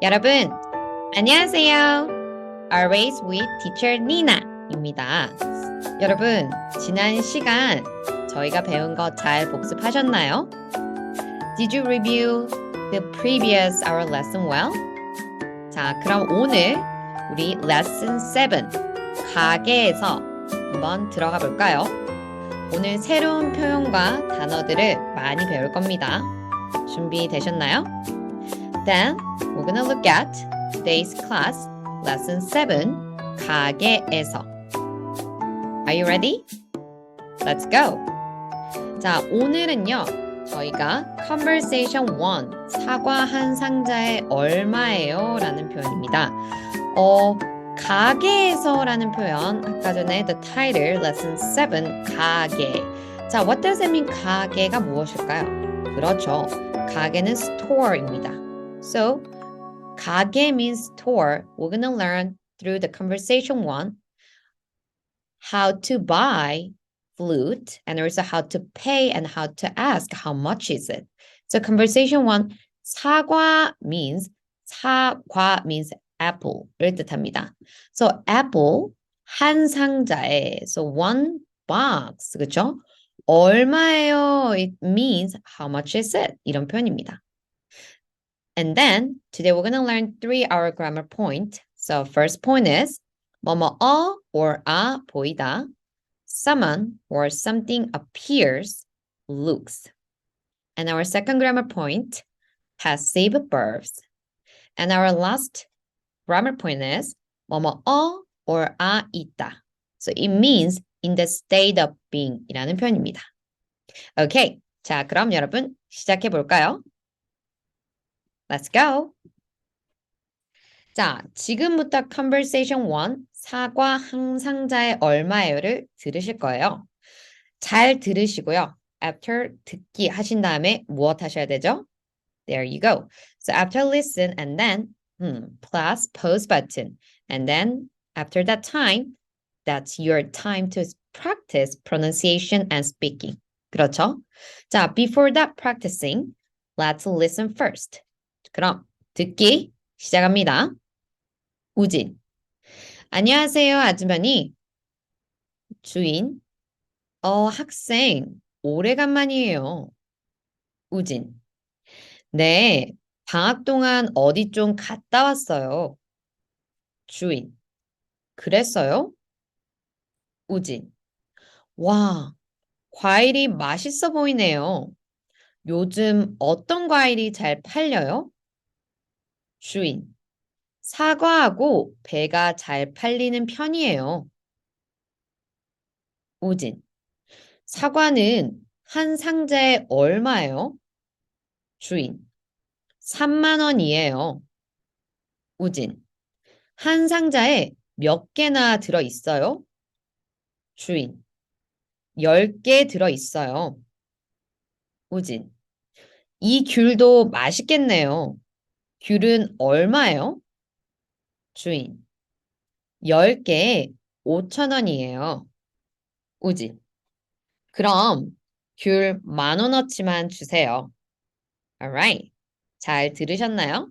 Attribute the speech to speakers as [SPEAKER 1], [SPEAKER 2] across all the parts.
[SPEAKER 1] 여러분, 안녕하세요. Always with Teacher Nina입니다. 여러분, 지난 시간 저희가 배운 거 잘 복습하셨나요? Did you review the previous our lesson well? 자, 그럼 오늘 우리 lesson 7 가게에서 한번 들어가 볼까요? 오늘 새로운 표현과 단어들을 많이 배울 겁니다. 준비되셨나요? Then we're gonna look at today's class, lesson 7, 가게에서. Are you ready? Let's go. 자, 오늘은요, 저희가 conversation 1, 사과 한 상자에 얼마예요? 라는 표현입니다. 가게에서라는 표현, 아까 전에 the title, lesson 7, 가게. 자, what does it mean? 가게가 무엇일까요? 그렇죠. 가게는 store입니다. So, 가게 means store. We're going to learn through the conversation 1 how to buy flute and also how to pay and how to ask how much is it. So, conversation 1, 사과 means apple를 뜻합니다. So, apple 한 상자에, so one box, 그렇죠? 얼마예요? It means how much is it? 이런 표현입니다. And then today we're going to learn 3 grammar point. So first point is 뭐뭐어 or 아 보이다. Someone or something appears, looks. And our second grammar point, passive verbs. And our last grammar point is 뭐뭐어 or 아 있다. So it means in the state of being 이라는 표현입니다. Okay. 자, 그럼 여러분 시작해 볼까요? Let's go. 자, 지금부터 conversation 1, 사과 한 상자에 얼마예요를 들으실 거예요. 잘 들으시고요. After 듣기 하신 다음에 무엇 하셔야 되죠? There you go. So after listen and then plus pause button. And then after that time, that's your time to practice pronunciation and speaking. 그렇죠? 자, before that practicing, let's listen first. 그럼 듣기 시작합니다. 우진. 안녕하세요, 아주머니. 주인. 학생. 오래간만이에요. 우진. 네, 방학 동안 어디 좀 갔다 왔어요. 주인. 그랬어요? 우진. 와, 과일이 맛있어 보이네요. 요즘 어떤 과일이 잘 팔려요? 주인. 사과하고 배가 잘 팔리는 편이에요. 우진. 사과는 한 상자에 얼마예요? 주인. 3만 원이에요. 우진. 한 상자에 몇 개나 들어 있어요? 주인. 10개 들어 있어요. 우진. 이 귤도 맛있겠네요. 귤은 얼마예요? 주인. 10개에 5천 원이에요. 우진. 그럼 귤 10,000원어치만 주세요. Alright. 잘 들으셨나요?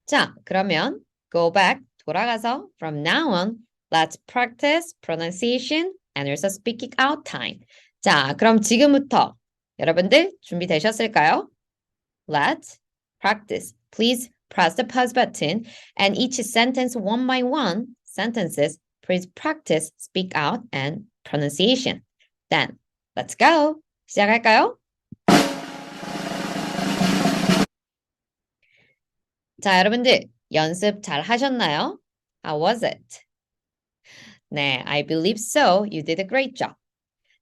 [SPEAKER 1] 자, 그러면 go back, 돌아가서 from now on, let's practice pronunciation and also speaking out time. 자, 그럼 지금부터 여러분들 준비되셨을까요? Let's practice. Please press the pause button and each sentence one by one sentences, please practice speak out and pronunciation. Then, let's go. 시작할까요? 자, 여러분들 연습 잘 하셨나요? How was it? 네, I believe so. You did a great job.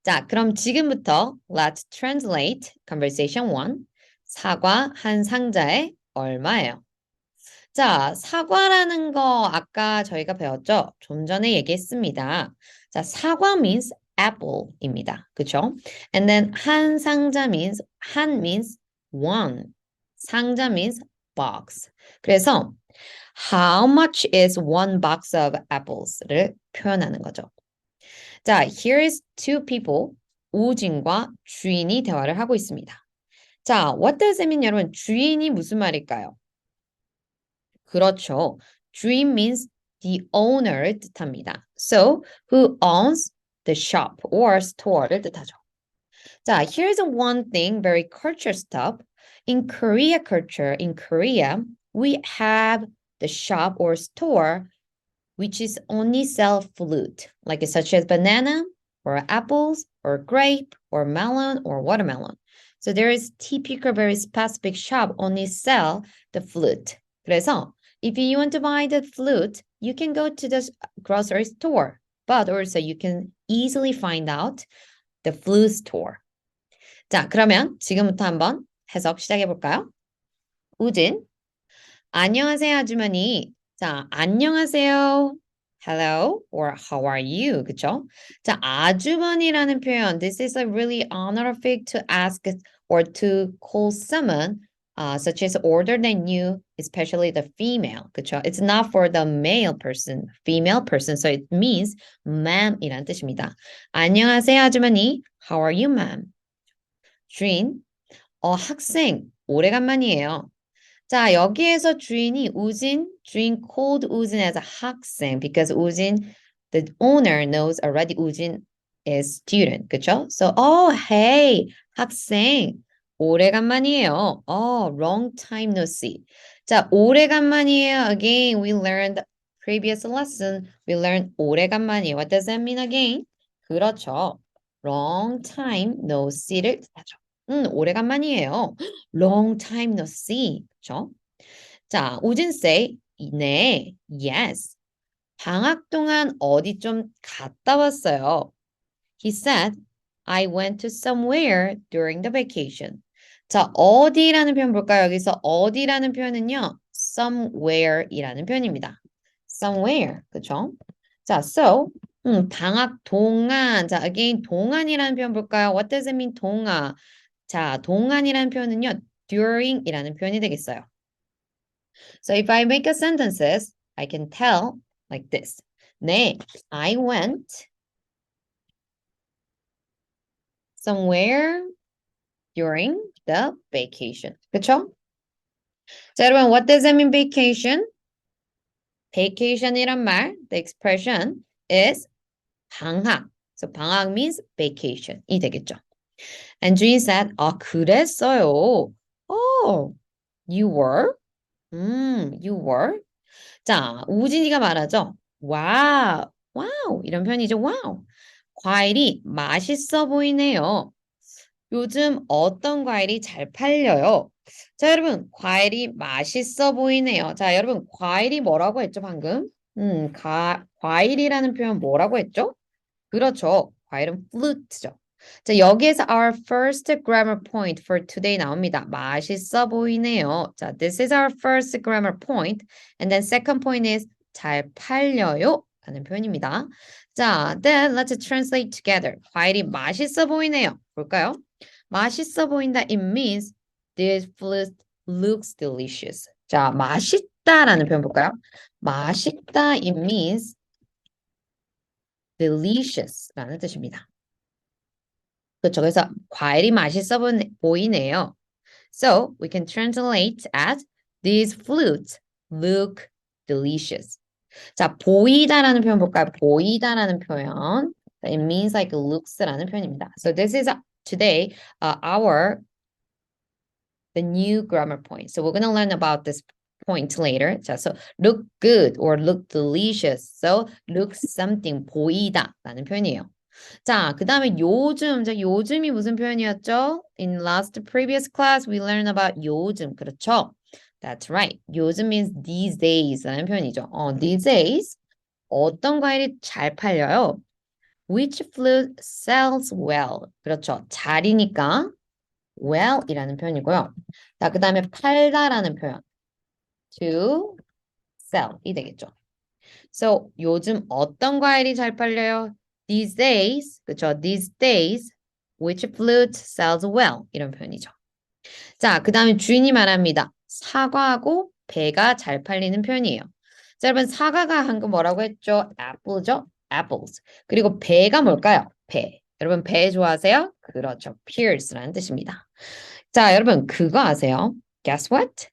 [SPEAKER 1] 자, 그럼 지금부터 let's translate conversation 1. 사과 한 상자에 얼마예요? 자, 사과라는 거 아까 저희가 배웠죠? 좀 전에 얘기했습니다. 자, 사과 means apple입니다. 그쵸? And then 한 상자 means, 한 means one. 상자 means box. 그래서 how much is one box of apples를 표현하는 거죠. 자, here is two people. 우진과 주인이 대화를 하고 있습니다. 자, what does it mean, 여러분? 주인이 무슨 말일까요? 그렇죠. 주인 means the owner를 뜻합니다. So, who owns the shop or store를 뜻하죠. 자, here's one thing, very culture stuff. In Korea culture, in Korea, we have the shop or store which is only sell fruit, like such as banana or apples or grape or melon or watermelon. So there is typical very specific shop only sell the fruit. 그래서 if you want to buy the fruit, you can go to the grocery store, but also you can easily find out the fruit store. 자, 그러면 지금부터 한번 해석 시작해 볼까요? 우진, 안녕하세요, 아주머니. 자, 안녕하세요. Hello or how are you? 그쵸? 자, 아주머니라는 표현. This is a really honorific to ask or to call someone such as older than you, especially the female. 그쵸? It's not for the male person, female person. So it means ma'am이라는 뜻입니다. 안녕하세요, 아주머니. How are you, ma'am? 주인, 학생, 오래간만이에요. 자, 여기에서 주인이 우진, 주인 called 우진 as a 학생 because 우진, the owner knows already 우진 is student, 그쵸? So, hey, 학생, 오래간만이에요. Long time no see. 자, 오래간만이에요. Again, we learned previous lesson, we learned 오래간만이에요. What does that mean again? 그렇죠. Long time no see를 뜻하죠. 오래간만이에요. Long time no see. 그렇죠? 자, 우진 say, 네, yes. 방학 동안 어디 좀 갔다 왔어요. He said, I went to somewhere during the vacation. 자, 어디라는 표현 볼까요? 여기서 어디라는 표현은요, somewhere이라는 표현입니다. somewhere, 그렇죠? 자, so, 방학 동안, 자, again, 동안이라는 표현 볼까요? What does it mean, 동안? 자, 동안이라는 표현은요, during이라는 표현이 되겠어요. So if I make a sentences, I can tell like this. 네, I went somewhere during the vacation. 그쵸? 자, 여러분, what does that mean, vacation? vacation이란 말, the expression is 방학. So 방학 means vacation이 되겠죠. And 주인 said, 그랬어요. Oh, you were? You were? 자, 우진이가 말하죠. 와우, 와우, 이런 표현이죠. 와우. 과일이 맛있어 보이네요. 요즘 어떤 과일이 잘 팔려요? 자, 여러분, 과일이 맛있어 보이네요. 자, 여러분, 과일이 뭐라고 했죠, 방금? 과일이라는 표현 뭐라고 했죠? 그렇죠. 과일은 fruit죠. 자, 여기에서 our first grammar point for today 나옵니다. 맛있어 보이네요. 자, this is our first grammar point. And then second point is 잘 팔려요 라는 표현입니다. 자, then let's translate together. 과일이 맛있어 보이네요. 볼까요? 맛있어 보인다. It means this fruit looks delicious. 자, 맛있다라는 표현 볼까요? 맛있다. It means delicious라는 뜻입니다. 그렇죠. 그래서 과일이 맛있어 보이네요. So we can translate as these fruits look delicious. 자, 보이다라는 표현 볼까요? 보이다라는 표현. It means like looks라는 표현입니다. So this is today the new grammar point. So we're going to learn about this point later. 자, so look good or look delicious. So look something 보이다라는 표현이에요. 자, 그 다음에 요즘. 자, 요즘이 무슨 표현이었죠? In last previous class, we learned about 요즘. 그렇죠? That's right. 요즘 means these days 라는 표현이죠. These days. 어떤 과일이 잘 팔려요? Which fruit sells well? 그렇죠. 잘이니까 well이라는 표현이고요. 자, 그 다음에 팔다라는 표현. To sell이 되겠죠. So, 요즘 어떤 과일이 잘 팔려요? These days, 그렇죠? These days, which fruit sells well? 이런 표현이죠. 자, 그 다음에 주인이 말합니다. 사과하고 배가 잘 팔리는 표현이에요. 자, 여러분 사과가 한 거 뭐라고 했죠? apple죠? apples. 그리고 배가 뭘까요? 배. 여러분 배 좋아하세요? 그렇죠. pears라는 뜻입니다. 자, 여러분 그거 아세요? Guess what?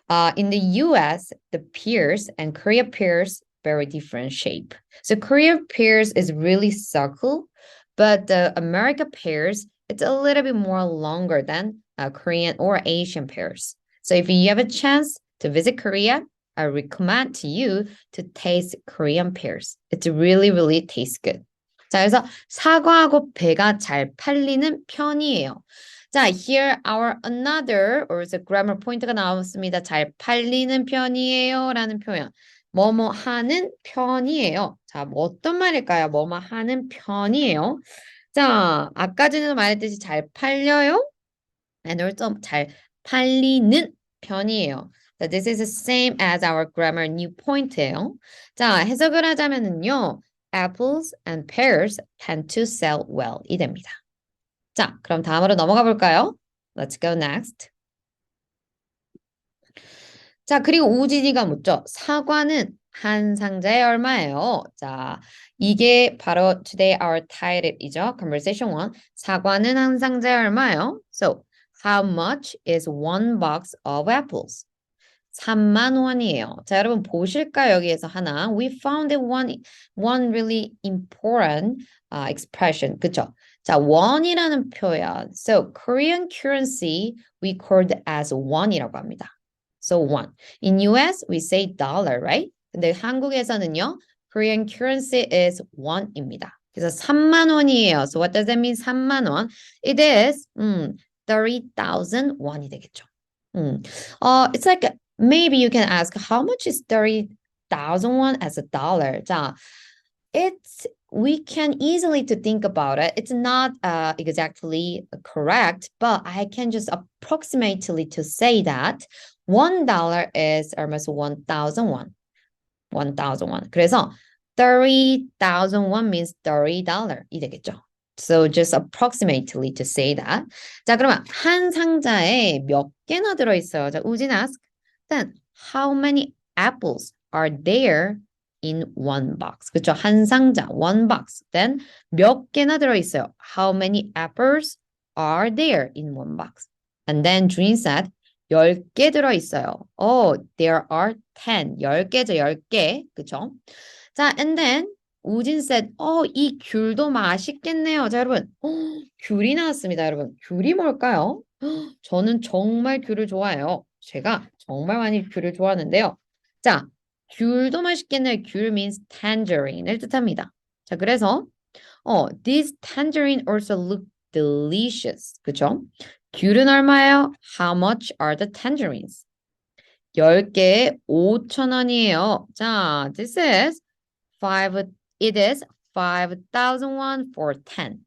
[SPEAKER 1] In the US, the pears and Korea pears very different shape. So Korea pears is really circle, but the America pears it's a little bit more longer than Korean or Asian pears. So if you have a chance to visit Korea, I recommend to you to taste Korean pears. It's really, really tastes good. 자, 그래서 사과하고 배가 잘 팔리는 편이에요. 자, here our another or the grammar point가 나왔습니다. 잘 팔리는 편이에요 라는 표현. 뭐뭐 하는 편이에요. 자, 뭐 어떤 말일까요? 뭐뭐 하는 편이에요. 자, 아까 전에도 말했듯이 잘 팔려요. And also 잘 팔리는 편이에요. So this is the same as our grammar new point예요. 자, 해석을 하자면은요. Apples and pears tend to sell well. 이 됩니다. 자, 그럼 다음으로 넘어가 볼까요? Let's go next. 자, 그리고 우진이가 묻죠. 사과는 한 상자에 얼마예요? 자, 이게 바로 today our title이죠. Conversation 1. 사과는 한 상자에 얼마예요? So, how much is one box of apples? 3만 원이에요. 자, 여러분 보실까요? 여기에서 하나. We found one really important expression. 그쵸? 자, 원이라는 표현. So, Korean currency we called as 원이라고 합니다. So, one. In US, we say dollar, right? 근데 한국에서는요, Korean currency is 원입니다. 그래서 3만 원이에요. So, what does that mean? 3만 원. It is 30,000 원이 되겠죠. It's like maybe you can ask how much is 30,000 won as a dollar? 자, we can easily to think about it. It's not exactly correct, but I can just approximately to say that $1 is almost 1,000 won. 1,000 won. 그래서 30,000 won means $30 이 되겠죠. So just approximately to say that. 자, 그러면 한 상자에 몇 개나 들어있어요? 자, 우진 ask. Then how many apples are there in one box? 그렇죠? 한 상자, one box. Then 몇 개나 들어있어요? How many apples are there in one box? And then Jun said 10개 들어있어요. Oh, there are 10. 10개죠, 10개. 그렇죠? 자, and then 우진 said, 이 귤도 맛있겠네요. 자, 여러분, 귤이 나왔습니다, 여러분. 귤이 뭘까요? 저는 정말 귤을 좋아해요. 제가 정말 많이 귤을 좋아하는데요. 자, 귤도 맛있겠네요. 귤 means tangerine을 뜻합니다. 자, 그래서 this tangerine also look delicious. 그쵸? 귤은 얼마예요? How much are the tangerines? 10개에 5,000원이에요. 자, it is 5,000 won for 10.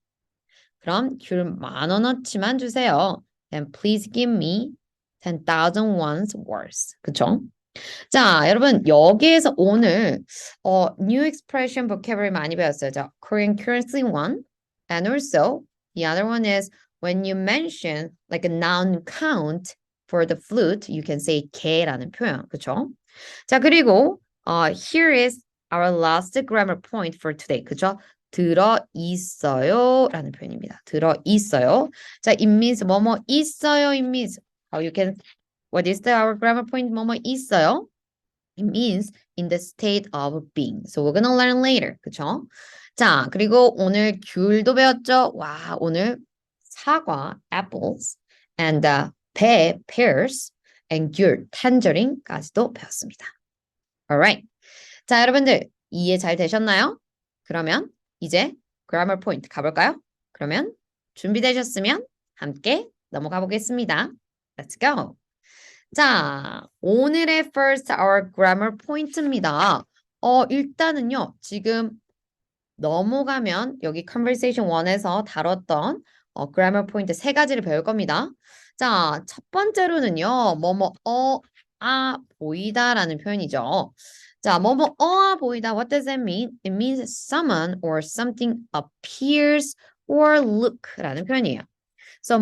[SPEAKER 1] 그럼 귤 10,000원어치만 주세요. Then please give me 10,000 won's worth. 그쵸? 자, 여러분 여기에서 오늘 new expression vocabulary 많이 배웠어요. 자, Korean currency one, and also the other one is when you mention like a noun count for the flute, you can say 개라는 표현. 그쵸? 자, 그리고 here is our last grammar point for today. 그죠? 들어 있어요 라는 표현입니다. 들어 있어요. 자, it means 뭐뭐 있어요. It means what is our grammar point? 뭐뭐 있어요. It means in the state of being. So we're gonna learn later. 그쵸? 자, 그리고 오늘 귤도 배웠죠? 와, 오늘 사과, apples, and 배, pears, and 귤, tangerine까지도 배웠습니다. Alright. 자, 여러분들 이해 잘 되셨나요? 그러면 이제 grammar point 가볼까요? 그러면 준비되셨으면 함께 넘어가 보겠습니다. Let's go. 자, 오늘의 first our grammar point입니다. 일단은요, 지금 넘어가면 여기 conversation 1에서 다뤘던 grammar point 세 가지를 배울 겁니다. 자, 첫 번째로는요, 보이다라는 표현이죠. 자, 보이다. What does that mean? It means someone or something appears or look라는 표현이에요. So,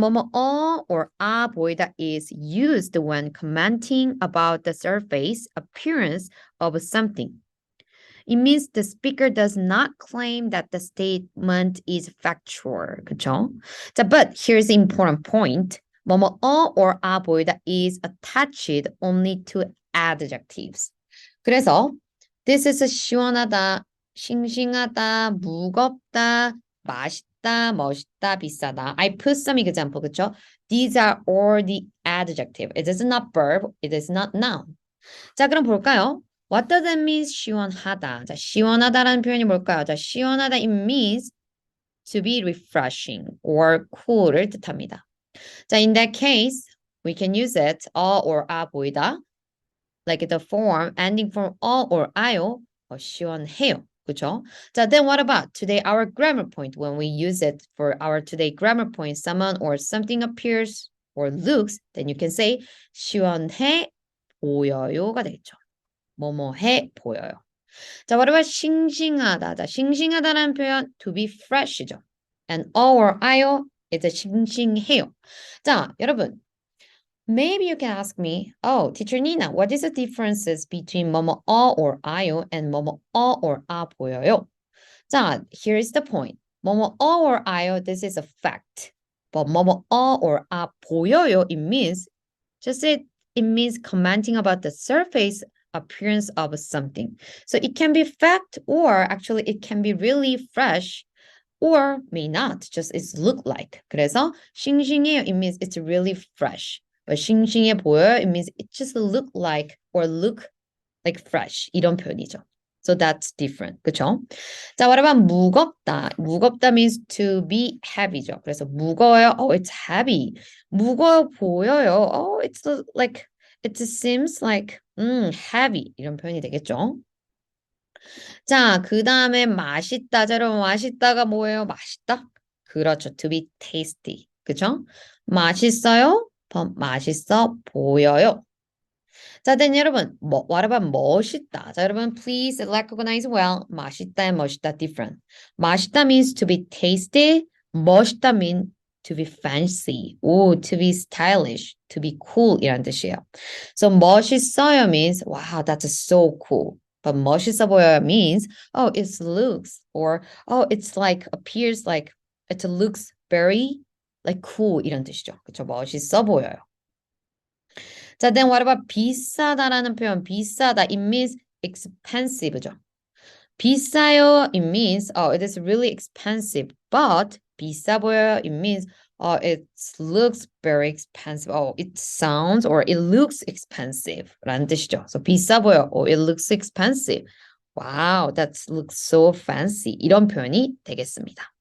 [SPEAKER 1] or 보이다 is used when commenting about the surface appearance of something. It means the speaker does not claim that the statement is factual. 그쵸? 자, but here's the important point. 뭐뭐 or 아 보이다 is attached only to adjectives. 그래서 this is 시원하다, 싱싱하다, 무겁다, 맛있다, 멋있다, 비싸다. I put some example, 그쵸? These are all the adjective. It is not verb. It is not noun. 자, 그럼 볼까요? What does it mean? 시원하다. 자, 시원하다라는 표현이 뭘까요? 자, 시원하다 it means to be refreshing or cool을 뜻합니다. 자, in that case, we can use it or 아 보이다. Like the form ending from or 아요. 시원해요. 그쵸? 자, then what about today our grammar point? When we use it for our today grammar point, someone or something appears or looks, then you can say 시원해 보여요가 되겠죠. 뭐뭐해 보여요. 자, what about 싱싱하다? 자, 싱싱하다라는 표현 to be fresh이죠. And or 아요 is 싱싱해요. 자, 여러분. Maybe you can ask me, oh, teacher Nina, what is the differences between 뭐뭐 or 아요 and 뭐뭐 or 아 보여요? 자, here is the point. 뭐뭐 or 아요, this is a fact. But 뭐뭐 or 아 보여요, it means commenting about the surface appearance of something. So it can be fact or actually it can be really fresh or may not, just it's look like. 그래서 싱싱해요, it means it's really fresh. But 싱싱해 보여요, it means it just look like or look like fresh. 이런 표현이죠. So that's different. 그쵸? 자, what about 무겁다? 무겁다 means to be heavy죠. 그래서 무거워요. Oh, it's heavy. 무거워 보여요. Oh, it's like, it seems like, heavy. 이런 표현이 되겠죠. 자, 그 다음에 맛있다. 자, 여러분, 맛있다가 뭐예요? 맛있다? 그렇죠. To be tasty. 그쵸? 맛있어요? 더 맛있어 보여요. 자, then 여러분, what about 멋있다? 자, 여러분, please recognize well. 맛있다 and 멋있다 different. 맛있다 means to be tasty. 멋있다 means to be fancy. 오, to be stylish, to be cool 이란 뜻이에요. So 멋있어요 means, wow, that's so cool. But 멋있어 보여요 means, oh, it looks, or oh, it's like, appears like, it looks very like cool 이런 뜻이죠. 그쵸? 멋있어 보여요. 자, then what about 비싸다라는 표현? 비싸다, it means expensive죠. 비싸요, it means, oh, it is really expensive. But 비싸 보여요, it means, oh, it looks very expensive. Oh, it sounds or it looks expensive 라는 뜻이죠. So 비싸 보여, oh, it looks expensive. Wow, that looks so fancy. 이런 표현이 되겠습니다.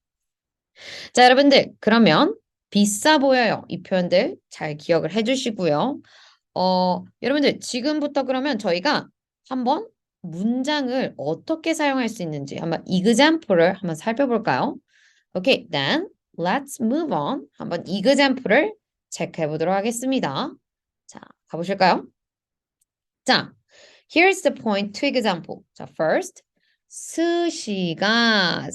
[SPEAKER 1] 자, 여러분들, 그러면 비싸 보여요. 이 표현들 잘 기억을 해주시고요. 여러분들, 지금부터 그러면 저희가 한번 문장을 어떻게 사용할 수 있는지 한번 example을 한번 살펴볼까요? Okay, then let's move on. 한번 example을 체크해 보도록 하겠습니다. 자, 가보실까요? 자, here's the point to example. 자, first, 스시가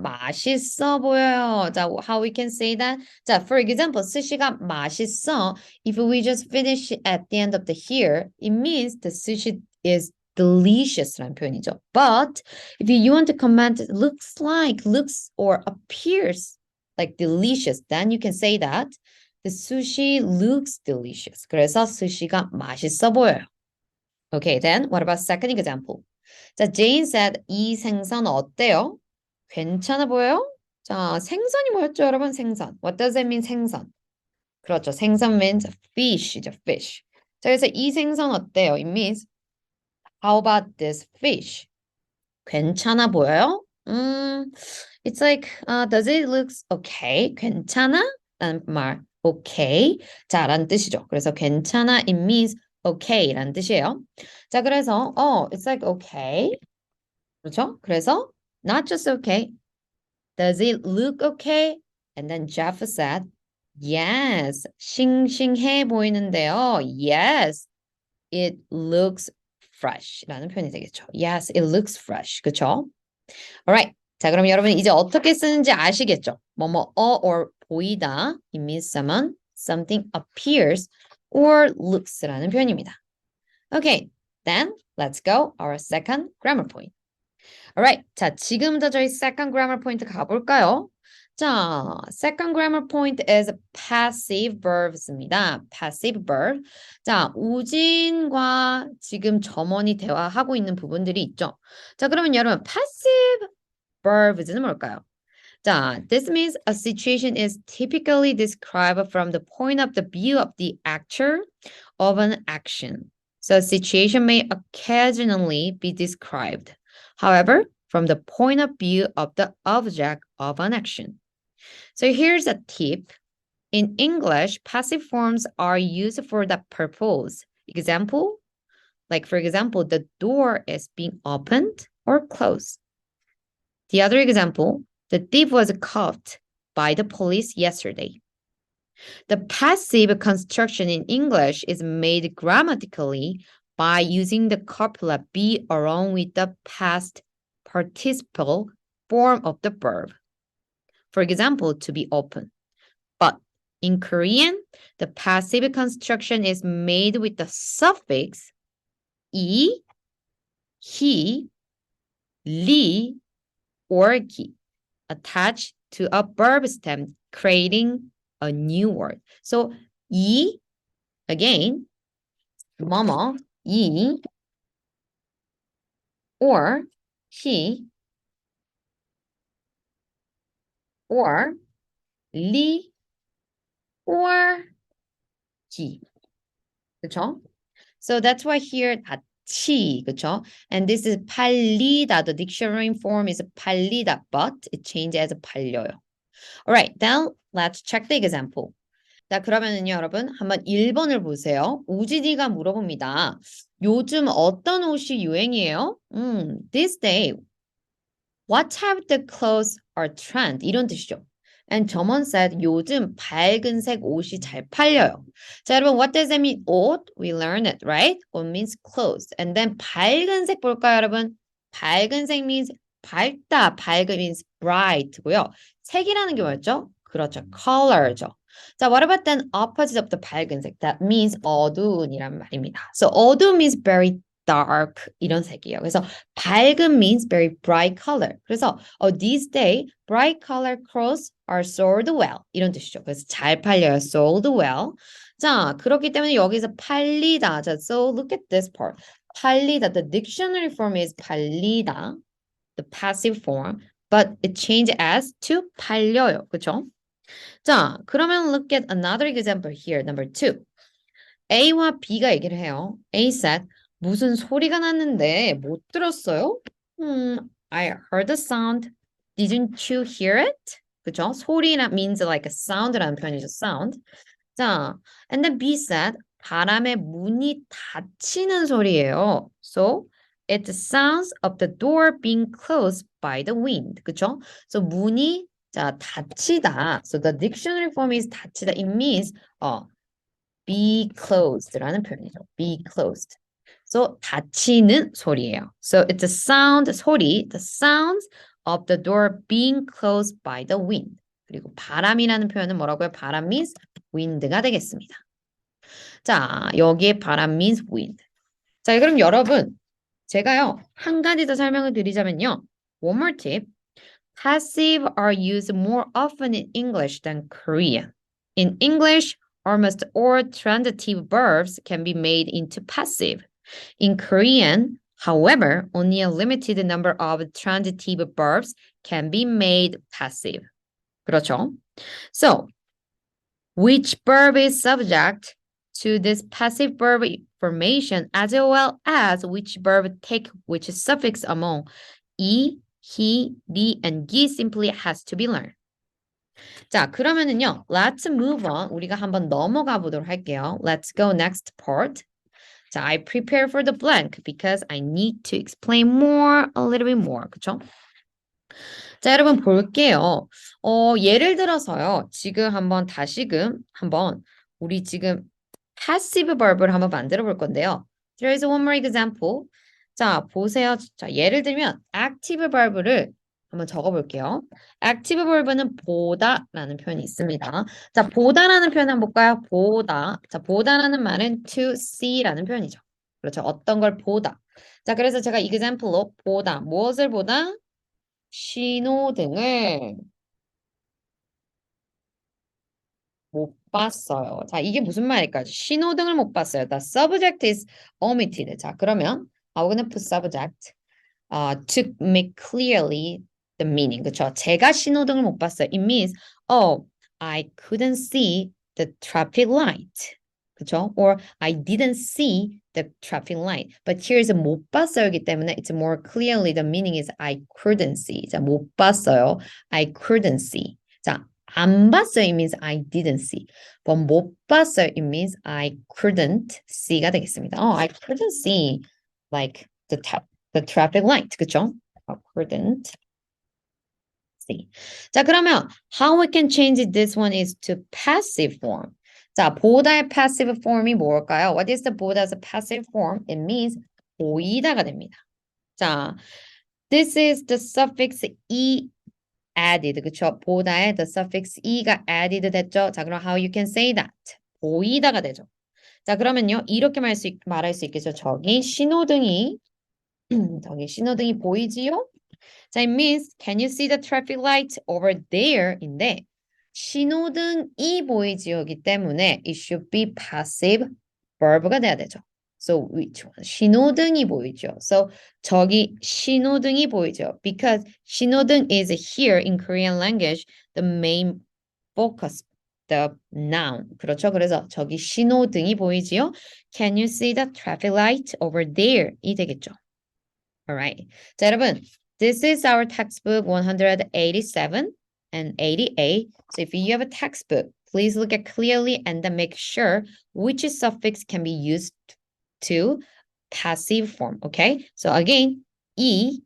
[SPEAKER 1] 맛있어 보여요. 자, how we can say that? 자, for example, 스시가 맛있어. If we just finish at the end of the here, it means the sushi is delicious라는 표현이죠. But if you want to comment looks or appears like delicious, then you can say that the sushi looks delicious. 그래서 스시가 맛있어 보여요. Okay, then what about second example? 자, Jane said 이 생선 어때요? 괜찮아 보여요? 자, 생선이 뭐였죠, 여러분? 생선. What does it mean, 생선? 그렇죠. 생선 means fish이죠, fish. 자, 그래서 이 생선 어때요? It means how about this fish? 괜찮아 보여요? It's like, does it look okay? 괜찮아? 라는 말, okay. 자, 라는 뜻이죠. 그래서 괜찮아, it means okay 라는 뜻이에요. 자, 그래서, it's like okay. 그렇죠? 그래서, not just okay. Does it look okay? And then Jeff said, yes. 싱싱해 보이는데요. Yes. It looks fresh 라는 표현이 되겠죠. Yes, it looks fresh. 그렇죠? Alright. 자, 그럼 여러분 이제 어떻게 쓰는지 아시겠죠? 뭐뭐 or 보이다. It means something appears or looks라는 표현입니다. Okay, then let's go our second grammar point. Alright. 자, 지금부터 저희 second grammar point 가볼까요? 자, second grammar point is passive verbs입니다. passive verb. 자, 우진과 지금 점원이 대화하고 있는 부분들이 있죠. 자, 그러면 여러분, passive verbs는 뭘까요? 자, this means a situation is typically described from the point of the view of the actor of an action. So a situation may occasionally be described, however, from the point of view of the object of an action. So here's a tip. In English, passive forms are used for that purpose. Example, like for example, the door is being opened or closed. The other example, the thief was caught by the police yesterday. The passive construction in English is made grammatically by using the copula be along with the past participle form of the verb. For example, to be open. But in Korean, the passive construction is made with the suffix 이, 히, 리, or 기 attached to a verb stem, creating a new word. So, 이, again, 뭐뭐, 이, or he, or 리, or 기. 그쵸? So that's why here 다치, 그쵸? And this is 팔리다. The dictionary form is 팔리다, but it changes as 팔려요. Alright, now let's check the example. 자, 그러면은요, 여러분, 한번 1번을 보세요. 우진이가 물어봅니다. 요즘 어떤 옷이 유행이에요? This day, what type of clothes are trend? 이런 뜻이죠. And 점원 said, 요즘 밝은색 옷이 잘 팔려요. 자, 여러분, what does that mean? 옷, we learn it, right? 옷 means clothes. And then 밝은색 볼까요, 여러분? 밝은색 means 밝다, 밝은 means bright고요. 색이라는 게 뭐였죠? 그렇죠, color죠. 자, what about then opposite of the 밝은색? That means 어두운이란 말입니다. So 어두운 means very dark 이런 색이에요. 그래서 밝은 means very bright color. 그래서 these days bright color clothes are sold well 이런 뜻이죠. 그래서 잘 팔려요. sold well. 자, 그렇기 때문에 여기서 팔리다. 자, so look at this part. 팔리다. The dictionary form is 팔리다. The passive form. But it changed as to 팔려요. 그렇죠? 자, 그러면 look at another example here. Number 2. A와 B가 얘기를 해요. A said, 무슨 소리가 났는데 못 들었어요? I heard the sound. Didn't you hear it? 그죠? 소리나 means like a sound라는 표현이죠. sound. 자, and then B said, 바람에 문이 닫히는 소리예요. So, it's the sounds of the door being closed by the wind. 그죠? So, 문이 자, 닫히다. So, the dictionary form is 닫히다. It means be closed라는 표현이죠. be closed. So 닫히는 소리예요. So it's a sound, 소리, the sounds of the door being closed by the wind. 그리고 바람이라는 표현은 뭐라고요? 바람 means wind가 되겠습니다. 자, 여기에 바람 means wind. 자, 그럼 여러분, 제가요, 한 가지 더 설명을 드리자면요. One more tip. Passive are used more often in English than Korean. In English, almost all transitive verbs can be made into passive. In Korean, however, only a limited number of transitive verbs can be made passive. 그렇죠? So, which verb is subject to this passive verb formation as well as which verb take which suffix among 이, he, 리, and 기 simply has to be learned. 자, 그러면은요, let's move on. 우리가 한번 넘어가 보도록 할게요. Let's go next part. 자, I prepare for the blank because I need to explain more, a little bit more. 그쵸? 자, 여러분 볼게요. 예를 들어서요. 지금 한번 다시금 한번 우리 지금 passive verb를 한번 만들어 볼 건데요. There is one more example. 자, 보세요. 자, 예를 들면 active verb를 한번 적어 볼게요. active verb는 보다라는 표현이 있습니다. 자, 보다라는 표현 한번 볼까요? 보다. 자, 보다라는 말은 to see라는 표현이죠. 그렇죠. 어떤 걸 보다. 자, 그래서 제가 example로 보다, 무엇을 보다? 신호등을 못 봤어요. 자, 이게 무슨 말일까요? 신호등을 못 봤어요. The subject is omitted. 자, 그러면 I'm gonna put subject to make clearly the meaning. 그쵸? 제가 신호등을 못 봤어요. It means, oh, I couldn't see the traffic light. 그쵸? Or I didn't see the traffic light. But here's 못 봤어요이기 때문에 it's more clearly the meaning is I couldn't see. 자, 못 봤어요. I couldn't see. 자, 안 봤어요. It means I didn't see. but 못 봤어요. It means I couldn't see가 되겠습니다. Oh, I couldn't see like the traffic light. 그쵸? I couldn't see. 자, 그러면 how we can change this one is to passive form. 자, 보다의 passive form이 뭘까요? What is the 보다's passive form? It means 보이다가 됩니다. 자, this is the suffix e added. 그쵸? 보다에 the suffix e가 added 됐죠? 자, 그럼 how you can say that? 보이다가 되죠. 자, 그러면요. 이렇게 말할 수 있겠죠. 저기 신호등이 보이지요? 자, it means, can you see the traffic light over there?인데, 신호등이 보이지요기 때문에 it should be passive verb가 돼야 되죠. So which one? 신호등이 보이죠. So 저기 신호등이 보이죠. Because 신호등 is here in Korean language the main focus, the noun. 그렇죠. 그래서 저기 신호등이 보이지요. Can you see the traffic light over there? 이 되겠죠. Alright. 자, 여러분, this is our textbook 187 and 88. So if you have a textbook, please look at clearly and then make sure which suffix can be used to passive form. Okay. So again, e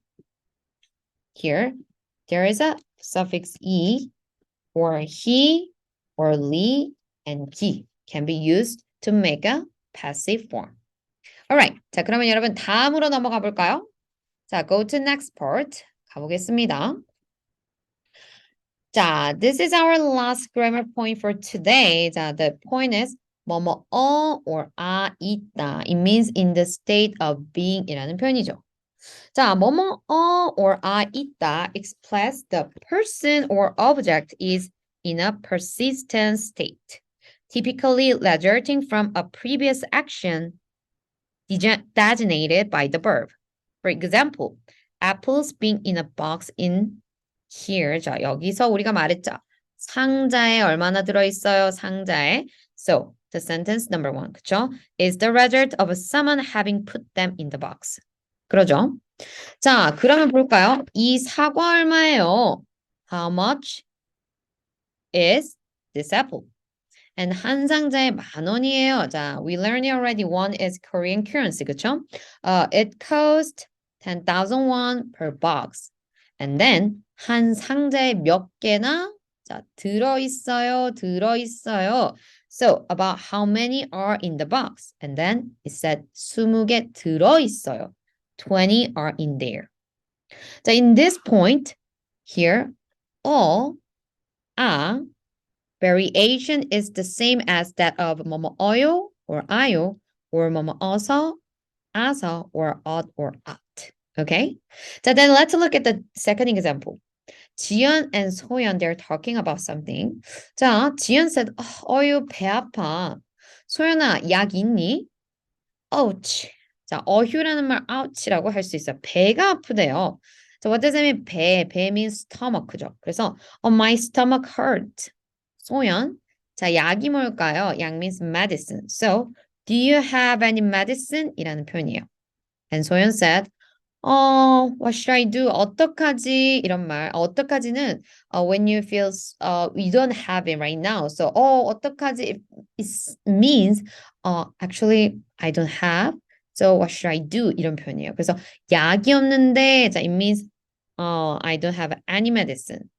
[SPEAKER 1] here, there is a suffix e or he or li and he can be used to make a passive form. Alright. 자, 그러면 여러분 다음으로 넘어가 볼까요? 자, go to next part. 가보겠습니다. 자, this is our last grammar point for today. 자, the point is 뭐뭐어 or 있다. It means in the state of being 이라는 표현이죠. 자, 뭐뭐어 or 있다 express the person or object is in a persistent state, typically resulting from a previous action designated by the verb. For example, apples being in a box in here. 자, 여기서 우리가 말했죠. 상자에 얼마나 들어있어요? 상자에. So, the sentence number one, 그쵸? Is the result of someone having put them in the box. 그러죠? 자, 그러면 볼까요? 이 사과 얼마예요? How much is this apple? And 한 상자에 10,000원이에요. 자, we learned already one is Korean currency, 그쵸? It cost 10,000 won per box. And then 한 상자에 몇 개나 자, 들어있어요. So about how many are in the box? And then it said 20개 들어있어요. 20 are in there. 자, in this point here, all variation is the same as that of 뭐뭐어요 or 아요 or 뭐뭐어서, 아서 or or at. Okay? So then let's look at the second example. 지연 and 소연, they're talking about something. 자, 지연 said, 어유, 배 아파. 소연아, 약 있니? ouch. 자, 어휴라는 말 ouch라고 할 수 있어요. 배가 아프대요. So what does it mean? 배 means stomach죠. 그래서 my stomach hurt. 소연. 자, 약이 뭘까요? 약 means medicine. So, do you have any medicine? 이라는 표현이에요. And 소연 said, what should I do? 어떡하지? 이런 말. 어떡하지는 when you feel you don't have it right now. So, 어떡하지? It means actually I don't have. So what should I do? 이런 표현이에요. 그래서 약이 없는데 자, it means I don't have any medicine.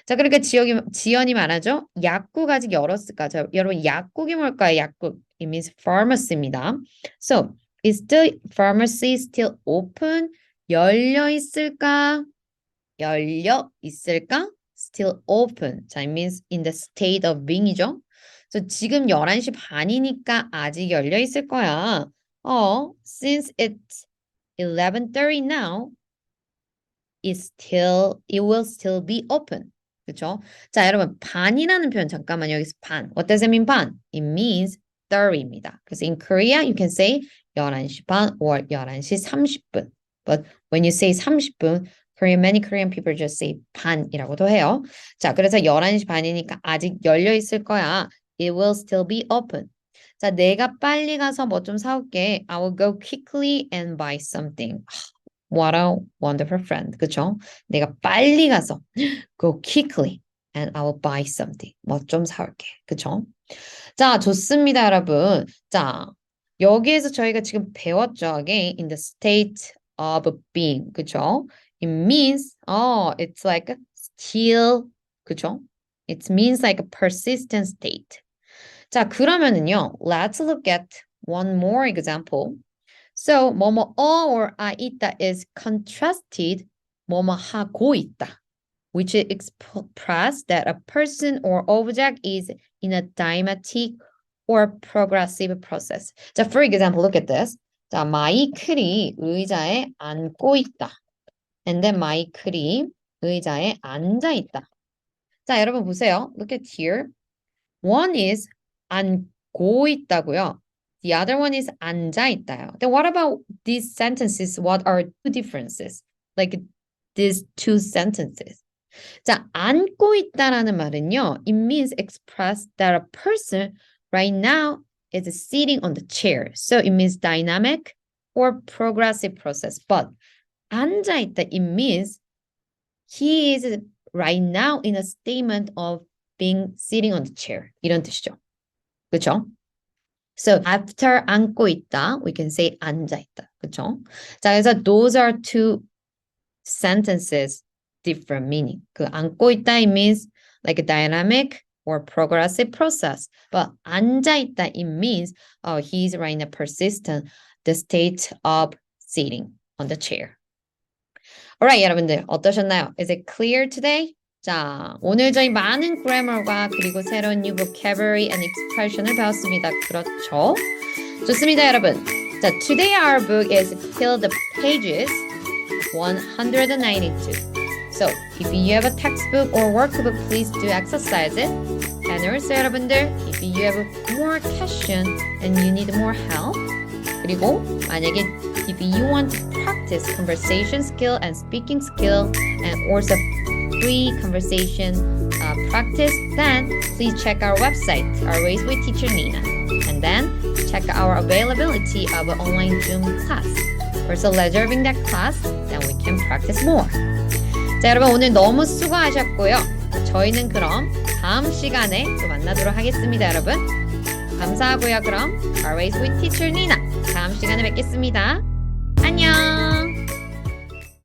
[SPEAKER 1] 자, 그러니까 지연이 말하죠. 약국 아직 열었을까? 자, 여러분 약국이 뭘까요? 약국. It means pharmacy입니다. So, is the pharmacy still open? 열려 있을까? 열려 있을까? Still open. 자, it means in the state of being이죠. So, 지금 11시 반이니까 아직 열려 있을 거야. Since it's 11:30 now, it will still be open. 그쵸? 자, 여러분, 반이라는 표현 잠깐만 여기서 반. What does it mean 반? It means 30입니다. 그래서 in Korea, you can say 11시 반 or 11시 30분. But when you say 30분, many Korean people just say 반이라고도 해요. 자, 그래서 11시 반이니까 아직 열려 있을 거야. It will still be open. 자, 내가 빨리 가서 뭐 좀 사올게. I will go quickly and buy something. What a wonderful friend. 그쵸? 내가 빨리 가서 go quickly and I will buy something. 뭐 좀 사올게. 그쵸? 자, 좋습니다, 여러분. 자, 여기에서 저희가 지금 배웠죠. Again, in the state of being. 그쵸? It means, it's like still. 그쵸? It means like a persistent state. 자, 그러면은요, let's look at one more example. So, 뭐뭐 or 있다 is contrasted 뭐뭐 하고 있다, which express that a person or object is in a dynamic or progressive process. 자, for example, look at this. 자, 마이클이 의자에 앉고 있다. And then 마이클이 의자에 앉아 있다. 자, 여러분 보세요. Look at here. One is 앉고 있다고요. The other one is 앉아 있다요. Then what about these sentences? What are two differences? Like these two sentences. 자, 앉고 있다라는 말은요. It means express that a person right now is sitting on the chair. So it means dynamic or progressive process. But 앉아 있다, it means he is right now in a statement of being sitting on the chair. 이런 뜻이죠. 그렇죠? So after 앉고 있다, we can say 앉아 있다. 그렇죠? 자, 그래서 those are two sentences, different meaning. 그 앉고 있다, it means like a dynamic or progressive process. But 앉아 있다, it means he's right in a persistent the state of sitting on the chair. Alright, 여러분들 어떠셨나요? Is it clear today? 자, 오늘 저희 많은 grammar과 그리고 새로운 new vocabulary and expression을 배웠습니다. 그렇죠? 좋습니다, 여러분. 자, today our book is Fill the Pages 192. So, if you have a textbook or workbook, please do exercise it. And also, 여러분들, if you have more question and you need more help, 그리고 만약에 if you want to practice conversation skill and speaking skill and also free conversation practice, then please check our website, Our Ways with Teacher Nena, and then check our availability of an online Zoom class. Also reserving that class, then we can practice more. 자, 여러분 오늘 너무 수고하셨고요. 저희는 그럼 다음 시간에 또 만나도록 하겠습니다, 여러분. 감사하고요. 그럼 Our Ways with Teacher Nena 다음 시간에 뵙겠습니다. 안녕.